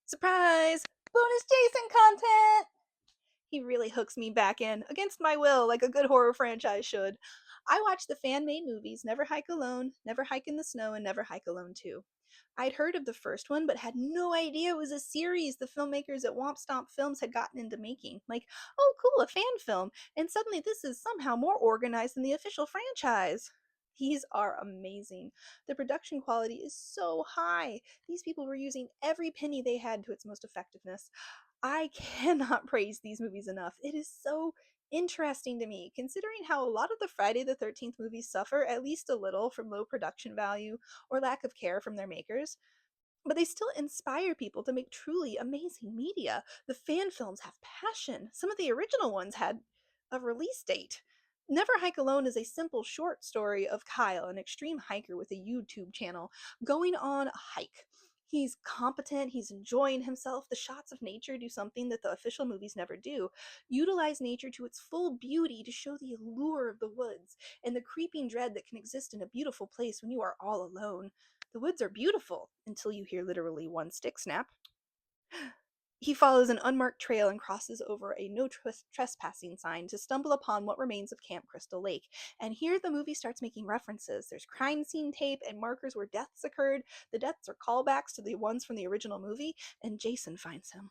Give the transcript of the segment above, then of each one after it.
Surprise! Bonus Jason content! He really hooks me back in, against my will, like a good horror franchise should. I watched the fan made movies Never Hike Alone, Never Hike in the Snow, and Never Hike Alone 2. I'd heard of the first one, but had no idea it was a series the filmmakers at Womp Stomp Films had gotten into making. Like, oh, cool, a fan film, and suddenly this is somehow more organized than the official franchise. These are amazing. The production quality is so high. These people were using every penny they had to its most effectiveness. I cannot praise these movies enough. It is so interesting to me, considering how a lot of the Friday the 13th movies suffer at least a little from low production value or lack of care from their makers. But they still inspire people to make truly amazing media. The fan films have passion. Some of the original ones had a release date. Never Hike Alone is a simple short story of Kyle, an extreme hiker with a YouTube channel, going on a hike. He's competent, he's enjoying himself. The shots of nature do something that the official movies never do: utilize nature to its full beauty to show the allure of the woods and the creeping dread that can exist in a beautiful place when you are all alone. The woods are beautiful until you hear literally one stick snap. He follows an unmarked trail and crosses over a no trespassing sign to stumble upon what remains of Camp Crystal Lake. And here the movie starts making references. There's crime scene tape and markers where deaths occurred. The deaths are callbacks to the ones from the original movie, and Jason finds him.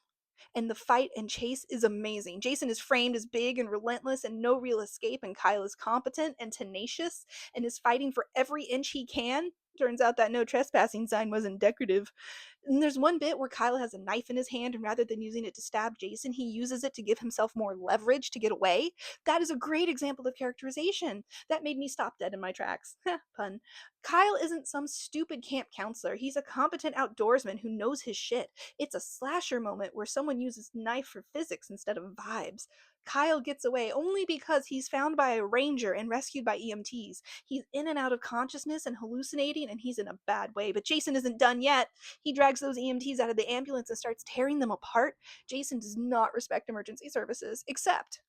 And the fight and chase is amazing. Jason is framed as big and relentless and no real escape, and Kyle is competent and tenacious and is fighting for every inch he can. Turns out that no trespassing sign wasn't decorative. And there's one bit where Kyle has a knife in his hand, and rather than using it to stab Jason, he uses it to give himself more leverage to get away. That is a great example of characterization. That made me stop dead in my tracks. Pun. Kyle isn't some stupid camp counselor. He's a competent outdoorsman who knows his shit. It's a slasher moment where someone uses knife for physics instead of vibes. Kyle gets away only because he's found by a ranger and rescued by EMTs. He's in and out of consciousness and hallucinating, and he's in a bad way. But Jason isn't done yet. He drags those EMTs out of the ambulance and starts tearing them apart. Jason does not respect emergency services, except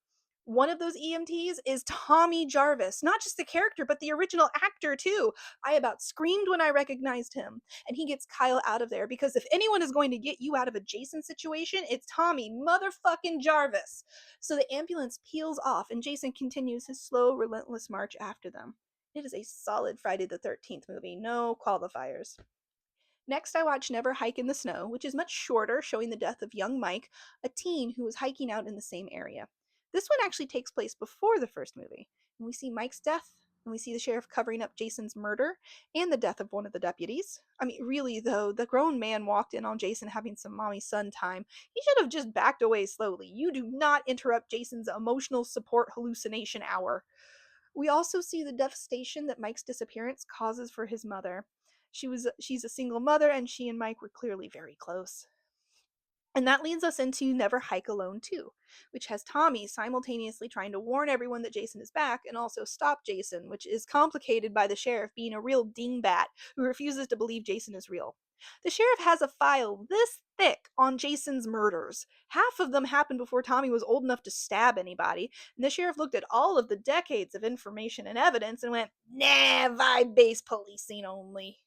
one of those EMTs is Tommy Jarvis. Not just the character, but the original actor, too. I about screamed when I recognized him. And he gets Kyle out of there because if anyone is going to get you out of a Jason situation, it's Tommy motherfucking Jarvis. So the ambulance peels off, and Jason continues his slow, relentless march after them. It is a solid Friday the 13th movie, no qualifiers. Next, I watched Never Hike in the Snow, which is much shorter, showing the death of young Mike, a teen who was hiking out in the same area. This one actually takes place before the first movie, and we see Mike's death, and we see the sheriff covering up Jason's murder and the death of one of the deputies. I mean, really, though, the grown man walked in on Jason having some mommy son time. He should have just backed away slowly. You do not interrupt Jason's emotional support hallucination hour. We also see the devastation that Mike's disappearance causes for his mother. She's a single mother, and she and Mike were clearly very close. And that leads us into Never Hike Alone 2, which has Tommy simultaneously trying to warn everyone that Jason is back and also stop Jason, which is complicated by the sheriff being a real dingbat who refuses to believe Jason is real. The sheriff has a file this thick on Jason's murders. Half of them happened before Tommy was old enough to stab anybody, and the sheriff looked at all of the decades of information and evidence and went, nah, vibe based policing only.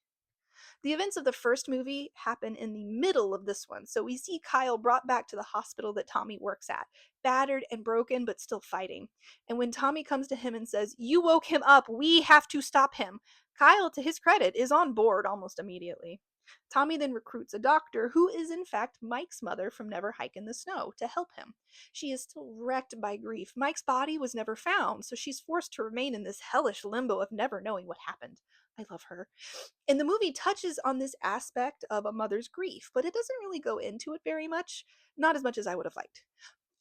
The events of the first movie happen in the middle of this one. So we see Kyle brought back to the hospital that Tommy works at, battered and broken, but still fighting. And when Tommy comes to him and says, "You woke him up, we have to stop him," Kyle, to his credit, is on board almost immediately. Tommy then recruits a doctor who is, in fact, Mike's mother from Never Hike in the Snow to help him. She is still wrecked by grief. Mike's body was never found, so she's forced to remain in this hellish limbo of never knowing what happened. I love her. And the movie touches on this aspect of a mother's grief, but it doesn't really go into it very much, not as much as I would have liked.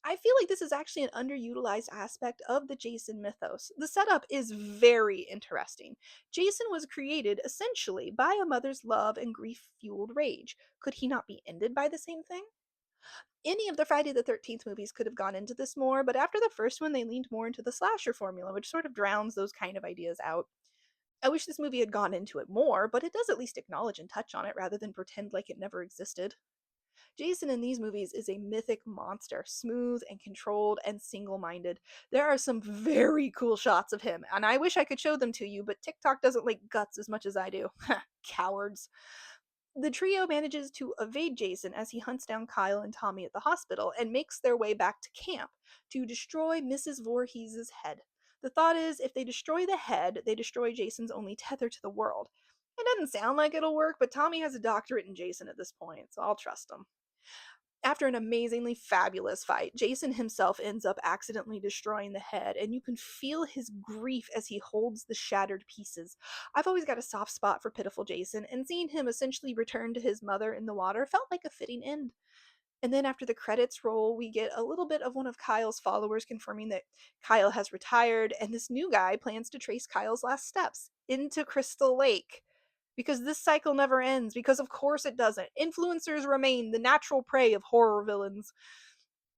I feel like this is actually an underutilized aspect of the Jason mythos. The setup is very interesting. Jason was created essentially by a mother's love and grief fueled rage. Could he not be ended by the same thing? Any of the Friday the 13th movies could have gone into this more, but after the first one, they leaned more into the slasher formula, which sort of drowns those kind of ideas out. I wish this movie had gone into it more, but it does at least acknowledge and touch on it rather than pretend like it never existed. Jason in these movies is a mythic monster, smooth and controlled and single minded. There are some very cool shots of him, and I wish I could show them to you, but TikTok doesn't like guts as much as I do. Cowards. The trio manages to evade Jason as he hunts down Kyle and Tommy at the hospital and makes their way back to camp to destroy Mrs. Voorhees' head. The thought is, if they destroy the head, they destroy Jason's only tether to the world. It doesn't sound like it'll work, but Tommy has a doctorate in Jason at this point, so I'll trust him. After an amazingly fabulous fight, Jason himself ends up accidentally destroying the head, and you can feel his grief as he holds the shattered pieces. I've always got a soft spot for pitiful Jason, and seeing him essentially return to his mother in the water felt like a fitting end. And then after the credits roll, we get a little bit of one of Kyle's followers confirming that Kyle has retired, and this new guy plans to trace Kyle's last steps into Crystal Lake. Because this cycle never ends, because of course it doesn't. Influencers remain the natural prey of horror villains.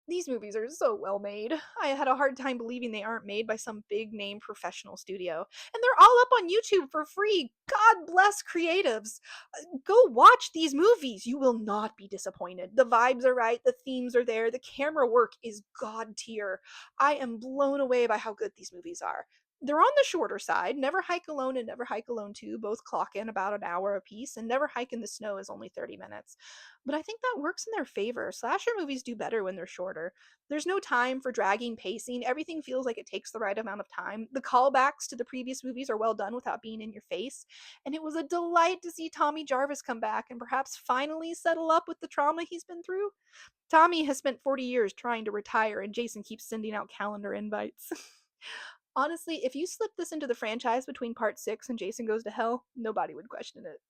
These movies are so well made. I had a hard time believing they aren't made by some big name professional studio. And they're all up on YouTube for free. God bless creatives. Go watch these movies. You will not be disappointed. The vibes are right, the themes are there, the camera work is god tier. I am blown away by how good these movies are. They're on the shorter side. Never Hike Alone and Never Hike Alone 2 both clock in about an hour apiece, and Never Hike in the Snow is only 30 minutes. But I think that works in their favor. Slasher movies do better when they're shorter. There's no time for dragging pacing. Everything feels like it takes the right amount of time. The callbacks to the previous movies are well done without being in your face. And it was a delight to see Tommy Jarvis come back and perhaps finally settle up with the trauma he's been through. Tommy has spent 40 years trying to retire, and Jason keeps sending out calendar invites. Honestly, if you slip this into the franchise between part 6 and Jason Goes to Hell, nobody would question it.